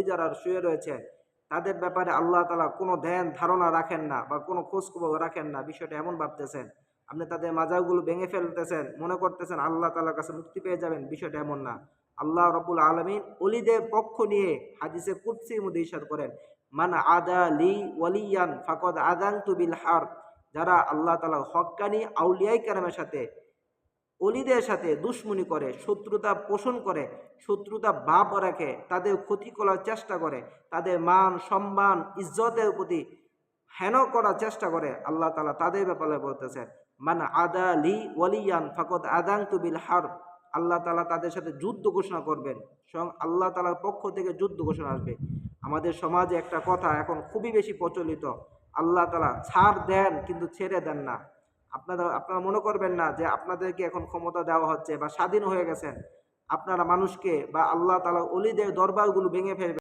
যারা শুয়ে রয়েছে তাদের ব্যাপারে আল্লাহ তাআলা কোনো ধ্যান ধারণা রাখেন না বা কোনো খোঁজখবর রাখেন না, বিষয়টা এমন ভাবতেছেন। আপনি তাদের মাজারগুলো ভেঙে ফেলতেছেন, মনে করতেছেন আল্লাহ তাআলার কাছে মুক্তি পেয়ে যাবেন, বিষয়টা এমন না। আল্লাহ রাব্বুল আলামিন ওলিদের পক্ষ নিয়ে হাদিসে কুদসির মধ্যে ইরশাদ করেন, মান আদা লি ওয়ালিয়ান ফাকাদ আযানতু বিল হারব। যারা আল্লাহ তাআলা হক্কানি আউলিয়ায়ে কেরামের সাথে, অলিদের সাথে দুশমনি করে, শত্রুতা পোষণ করে, শত্রুতা ভাব রাখে, তাদের ক্ষতি করার চেষ্টা করে, তাদের মান সম্মান ইজ্জতের প্রতি হেন করার চেষ্টা করে, আল্লাহ তাআলা তাদের ব্যাপারে বলতেছেন, মান আদা লি ওয়ালিয়ান ফাকাদ আযানতু বিল হারব। আল্লাহ তাআলা তাদের সাথে যুদ্ধ ঘোষণা করবেন, স্বয়ং আল্লাহ তাআলার পক্ষ থেকে যুদ্ধ ঘোষণা আসবে। আমাদের সমাজে একটা কথা এখন খুবই বেশি প্রচলিত, আল্লাহ তাআলা ছাড় দেন কিন্তু ছেড়ে দেন না। আপনারা মনে করবেন না যে আপনাদেরকে এখন ক্ষমতা দেওয়া হচ্ছে বা স্বাধীন হয়ে গেছেন। আপনারা মানুষকে বা আল্লাহ তাআলা ওলিদের দরবারগুলো ভেঙে ফেলবেন।